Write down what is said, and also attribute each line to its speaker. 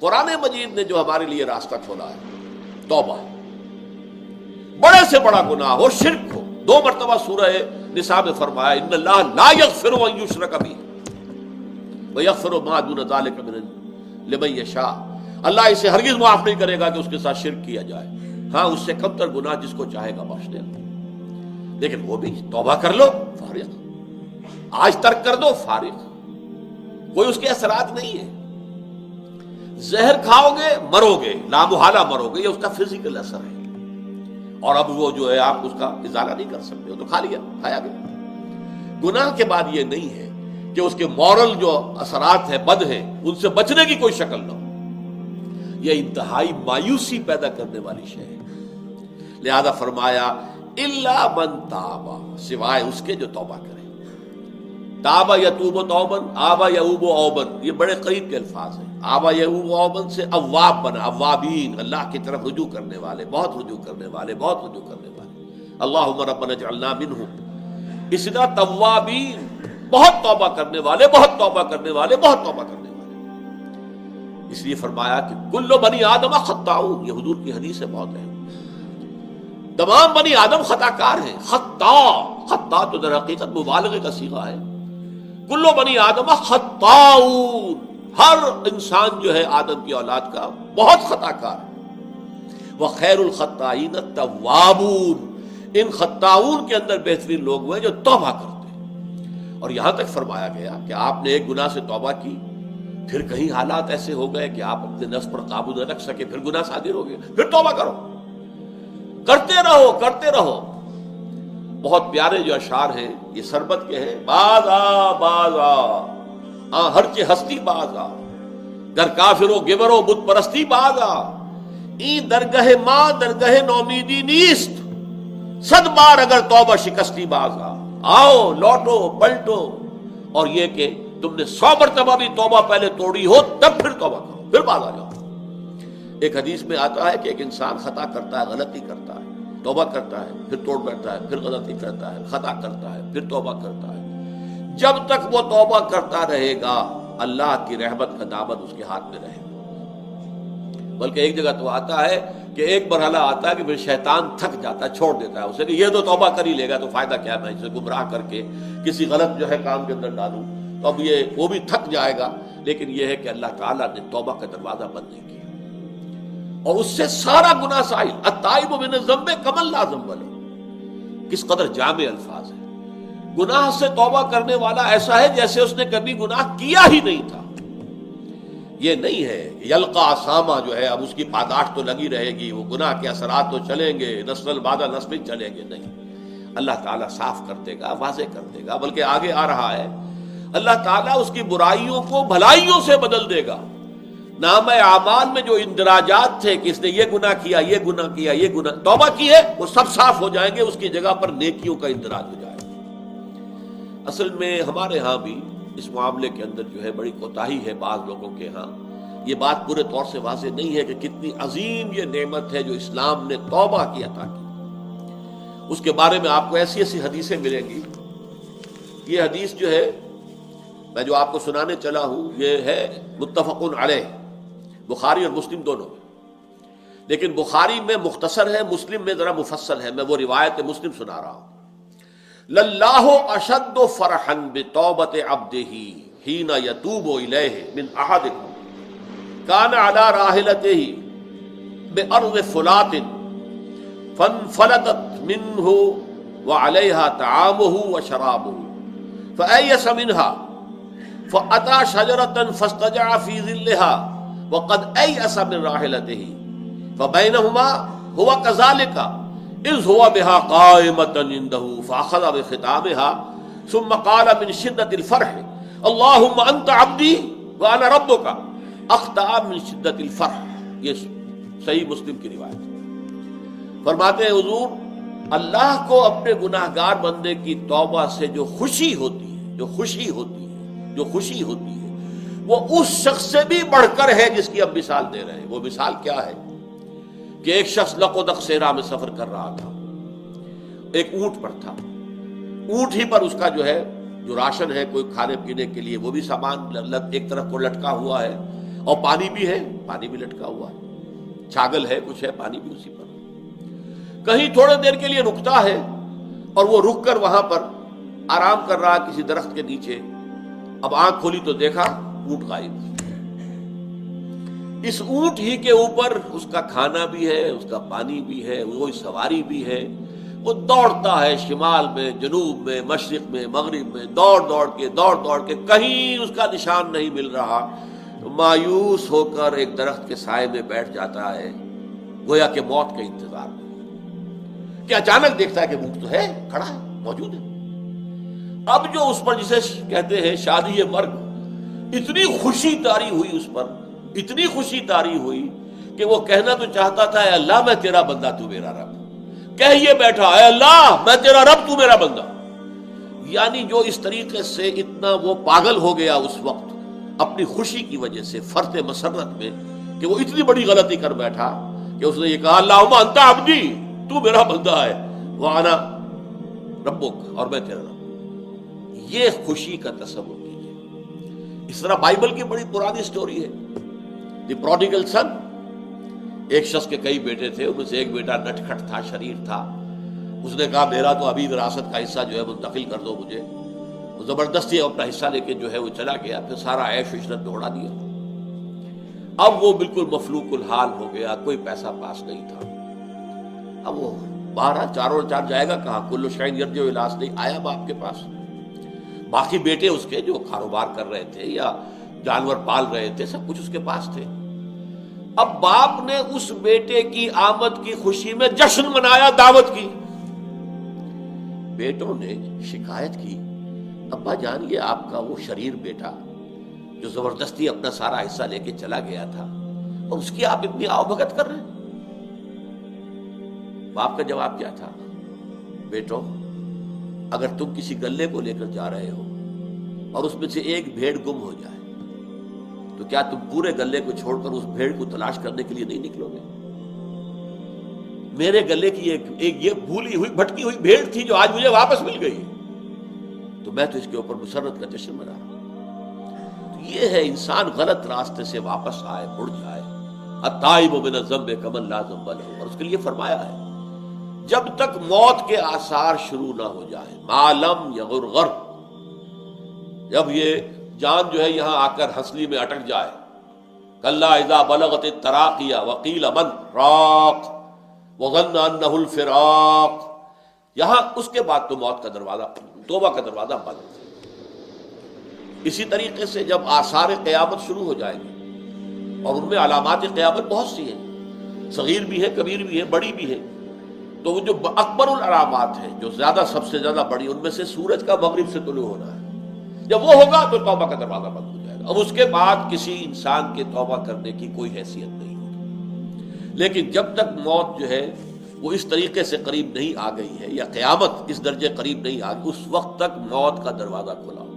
Speaker 1: قرآن مجید نے جو ہمارے لیے راستہ کھولا ہے توبہ، بڑے سے بڑا گناہ ہو، شرک ہو، 2 مرتبہ سورہ نساء میں فرمایا ان اللہ لا یغفر ان یشرک بہ ویغفر ما دون ذلک لمن یشاء، اللہ اسے ہرگز معاف نہیں کرے گا کہ اس کے ساتھ شرک کیا جائے، ہاں اس سے کم تر گناہ جس کو چاہے گا بخش دے گا، لیکن وہ بھی توبہ کر لو فارغ، آج ترک کر دو فارغ، کوئی اس کے اثرات نہیں ہے۔ زہر کھاؤ گے مرو گے، لامحالہ مرو گے، یہ اس کا فزیکل اثر ہے، اور اب وہ جو ہے آپ اس کا ازالہ نہیں کر سکتے ہو، تو کھا لیا، کھایا گیا۔ گناہ کے بعد یہ نہیں ہے کہ اس کے مورل جو اثرات ہیں بد ہیں ان سے بچنے کی کوئی شکل نہ ہو، یہ انتہائی مایوسی پیدا کرنے والی شے ہے۔ لہذا فرمایا الا من تاب، سوائے اس کے جو توبہ کرے۔ تابا یتوب توبن، آبا یعوب اوبن، یہ بڑے قریب کے الفاظ ہیں۔ آبا یعوب اوبن سے اواب بنا، اوابین، اللہ کی طرف رجوع کرنے والے، بہت رجوع کرنے والے، بہت رجوع کرنے والے۔ اللہم ربنا اجعلنا منہم۔ اسی طرح توابین، بہت توبہ کرنے والے، بہت توبہ کرنے والے، بہت توبہ کرنے والے۔ اس لیے فرمایا کہ کل بنی آدم خطاؤن، یہ حضور کی حدیث ہے، بہت ہے، تمام بنی آدم خطا کار ہیں۔ خطا تو در حقیقت مبالغے کا صیغہ ہے۔ کل بنی آدم خطاؤن، ہر انسان جو ہے آدم کی اولاد کا بہت خطا کار ہے۔ وخیر الخطائین التوابون، ان خطاؤن کے اندر بہترین لوگ ہوئے جو توبہ کرتے ہیں۔ اور یہاں تک فرمایا گیا کہ آپ نے ایک گناہ سے توبہ کی، پھر کہیں حالات ایسے ہو گئے کہ آپ اپنے نفس پر قابو نہ رکھ سکے، پھر گناہ صادر ہو گئے، پھر توبہ کرو، کرتے رہو، کرتے رہو۔ بہت پیارے جو اشعار ہیں یہ سربت کے ہیں۔ باز آ باز آ، ہر چے ہستی باز آ، گر کافرو گورو بت پرستی باز آ، این درگہ ماں درگہ نومیدی نیست، 100 بار اگر توبہ شکستی باز آ، آؤ لوٹو پلٹو، اور یہ کہ تم نے 100 مرتبہ بھی توبہ پہلے توڑی ہو تب پھر توبہ کرو، پھر باز آ جاؤ۔ ایک حدیث میں آتا ہے کہ ایک انسان خطا کرتا ہے، غلطی کرتا ہے، توبہ کرتا ہے، پھر توڑ بیٹھتا ہے، پھر غلطی کرتا ہے، خطا کرتا ہے، پھر توبہ کرتا ہے، جب تک وہ توبہ کرتا رہے گا اللہ کی رحمت کا دامن اس کے ہاتھ میں رہے گا۔ بلکہ ایک جگہ تو آتا ہے کہ ایک مرحلہ آتا ہے کہ پھر شیطان تھک جاتا ہے، چھوڑ دیتا ہے اسے کہ یہ تو توبہ کر ہی لے گا، تو فائدہ کیا میں اسے گمراہ کر کے کسی غلط جو ہے کام کے اندر ڈالوں، تو اب یہ وہ بھی تھک جائے گا۔ لیکن یہ ہے کہ اللہ تعالیٰ نے توبہ کا دروازہ بند نہیں کیا، اور اس سے سارا گناہ سائل۔ التائب من الذنب کمن لا ذنب لہ، کس قدر جامع الفاظ ہے۔ گناہ سے توبہ کرنے والا ایسا ہے جیسے اس نے کبھی گناہ کیا ہی نہیں تھا۔ یہ نہیں ہے یلقا اسامہ جو ہے اب اس کی پاداش تو لگی رہے گی، وہ گناہ کے اثرات تو چلیں گے، نسل بعد نسل چلیں گے، نہیں، اللہ تعالیٰ صاف کر دے گا، واضح کر دے گا۔ بلکہ آگے آ رہا ہے اللہ تعالیٰ اس کی برائیوں کو بھلائیوں سے بدل دے گا۔ نامہ اعمال میں جو اندراجات تھے کہ اس نے یہ گناہ کیا، یہ گناہ کیا، یہ گناہ، توبہ کی ہے، وہ سب صاف ہو جائیں گے، اس کی جگہ پر نیکیوں کا اندراج ہو جائے گا۔ اصل میں ہمارے ہاں بھی اس معاملے کے اندر جو ہے بڑی کوتاہی ہے بعض لوگوں کے ہاں۔ یہ بات پورے طور سے واضح نہیں ہے کہ کتنی عظیم یہ نعمت ہے جو اسلام نے توبہ کی عطا کی۔ اس کے بارے میں آپ کو ایسی ایسی حدیثیں ملیں گی۔ یہ حدیث جو ہے میں جو آپ کو سنانے چلا ہوں یہ ہے متفق علیہ، بخاری اور مسلم دونوں میں، لیکن بخاری میں مختصر ہے، مسلم میں ذرا مفصل ہے۔ میں وہ روایت مسلم سنا رہا ہوں۔ للہ اشد فرحا بتوبۃ عبدہ حین یتوب الیہ من احدکم کان علی راحلتہ بارض فلات فانفلتت منہ وعلیہا طعامہ وشرابہ فایس منها فأتى شجرة فاستجع في ظلها وقد أيأس من راحلته فبينهما هو كذلك إذ هو بها قائمة عنده فأخذ بختامها ثم قال من شدة الفرح اللهم أنت عبدي وأنا ربك أخطأ من شدة الفرح۔ یہ صحیح مسلم کی روایت۔ فرماتے ہیں حضور اللہ کو اپنے گناہگار بندے کی توبہ سے جو خوشی ہوتی ہے، جو خوشی ہوتی ہے وہ اس شخص سے بھی بڑھ کر ہے جس کی اب مثال دے رہے ہیں۔ وہ مثال کیا ہے کہ ایک شخص لقودق صحرا میں سفر کر رہا تھا، ایک اونٹ پر تھا، اونٹ ہی پر اس کا جو ہے جو راشن ہے کوئی کھانے پینے کے لیے وہ بھی سامان ایک طرف کو لٹکا ہوا ہے، اور پانی بھی ہے، پانی بھی لٹکا ہوا ہے، چھاگل ہے، کچھ ہے، پانی بھی اسی پر۔ کہیں تھوڑے دیر کے لیے رکتا ہے اور وہ رک کر وہاں پر آرام کر رہا کسی درخت کے نیچے۔ اب آنکھ کھولی تو دیکھا اونٹ غائب۔ اس اونٹ ہی کے اوپر اس کا کھانا بھی ہے، اس کا پانی بھی ہے، وہی سواری بھی ہے۔ وہ دوڑتا ہے شمال میں، جنوب میں، مشرق میں، مغرب میں، دوڑ دوڑ کے کہیں اس کا نشان نہیں مل رہا۔ مایوس ہو کر ایک درخت کے سائے میں بیٹھ جاتا ہے، گویا کہ موت کے انتظار میں، کہ اچانک دیکھتا ہے کہ اونٹ تو ہے، کھڑا ہے، موجود ہے۔ اب جو اس پر جسے کہتے ہیں شادی مرگ، اتنی خوشی طاری ہوئی اس پر، اتنی خوشی طاری ہوئی کہ وہ کہنا تو چاہتا تھا، اے اللہ میں تیرا بندہ تو میرا رب، کہہ یہ بیٹھا، اے اللہ میں تیرا رب تو میرا بندہ۔ یعنی جو اس طریقے سے اتنا وہ پاگل ہو گیا اس وقت اپنی خوشی کی وجہ سے، فرط مسرت میں، کہ وہ اتنی بڑی غلطی کر بیٹھا کہ اس نے یہ کہا، اللہم انت عبدی، تو میرا بندہ ہے، وانا ربک، اور میں تیرا رب۔ یہ خوشی کا تصور کیجیے۔ اس طرح بائبل کی بڑی پرانی سٹوری ہے، دی پروڈیگل سن۔ ایک شخص کے کئی بیٹے تھے، ان میں سے ایک بیٹا نٹ کھٹ تھا، شریر تھا۔ اس نے کہا میرا تو ابھی وراثت کا حصہ جو ہے منتقل کر دو مجھے۔ وہ زبردستی اپنا حصہ لے کے جو ہے وہ چلا گیا، پھر سارا عیش و عشرت میں اڑا دیا۔ اب وہ بالکل مفلوق الحال ہو گیا، کوئی پیسہ پاس نہیں تھا۔ اب وہ باہر چاروں چار جائے گا کہاں؟ کل شعین یرجع الی اصلہ، آیا باپ کے پاس۔ باقی بیٹے اس کے جو کاروبار کر رہے تھے یا جانور پال رہے تھے، سب کچھ اس کے پاس تھے۔ اب باپ نے اس بیٹے کی آمد کی خوشی میں جشن منایا، دعوت کی۔ بیٹوں نے شکایت کی، ابا جان یہ آپ کا وہ شریر بیٹا جو زبردستی اپنا سارا حصہ لے کے چلا گیا تھا، اور اس کی آپ اتنی آؤ بھگت کر رہے ہیں۔ باپ کا جواب کیا تھا؟ بیٹو، اگر تم کسی گلے کو لے کر جا رہے ہو اور اس میں سے ایک بھیڑ گم ہو جائے تو کیا تم پورے گلے کو چھوڑ کر اس بھیڑ کو تلاش کرنے کے لیے نہیں نکلو گے؟ میرے گلے کی ایک یہ بھولی ہوئی بھٹکی ہوئی بھیڑ تھی جو آج مجھے واپس مل گئی، تو میں تو اس کے اوپر مسرت کا جشن منا رہا ہوں۔ تو یہ ہے انسان غلط راستے سے واپس آئے، مڑ جائے۔ التائب من الذنب کمن لا ذنب له، اور اس کے لیے فرمایا ہے جب تک موت کے آثار شروع نہ ہو جائے، ما لم یغرغر، جب یہ جان جو ہے یہاں آ کر ہنسلی میں اٹک جائے، کلا اذا بلغت التراقی وقیل من راق وظن انہ الفراق، یہاں اس کے بعد تو موت کا دروازہ، توبہ کا دروازہ بند۔ اسی طریقے سے جب آثار قیامت شروع ہو جائیں گے، اور ان میں علامات قیامت بہت سی ہیں، صغیر بھی ہے، کبیر بھی ہے، بڑی بھی ہے، تو وہ جو اکبر العلامات ہیں، جو سب سے زیادہ بڑی، ان میں سے سورج کا مغرب سے طلوع ہونا ہے۔ جب وہ ہوگا تو توبہ کا دروازہ بند ہو جائے گا۔ اب اس کے بعد کسی انسان کے توبہ کرنے کی کوئی حیثیت نہیں ہوگی۔ لیکن جب تک موت جو ہے وہ اس طریقے سے قریب نہیں آ گئی ہے، یا قیامت اس درجے قریب نہیں آ گئی، اس وقت تک موت کا دروازہ کھلا ہو۔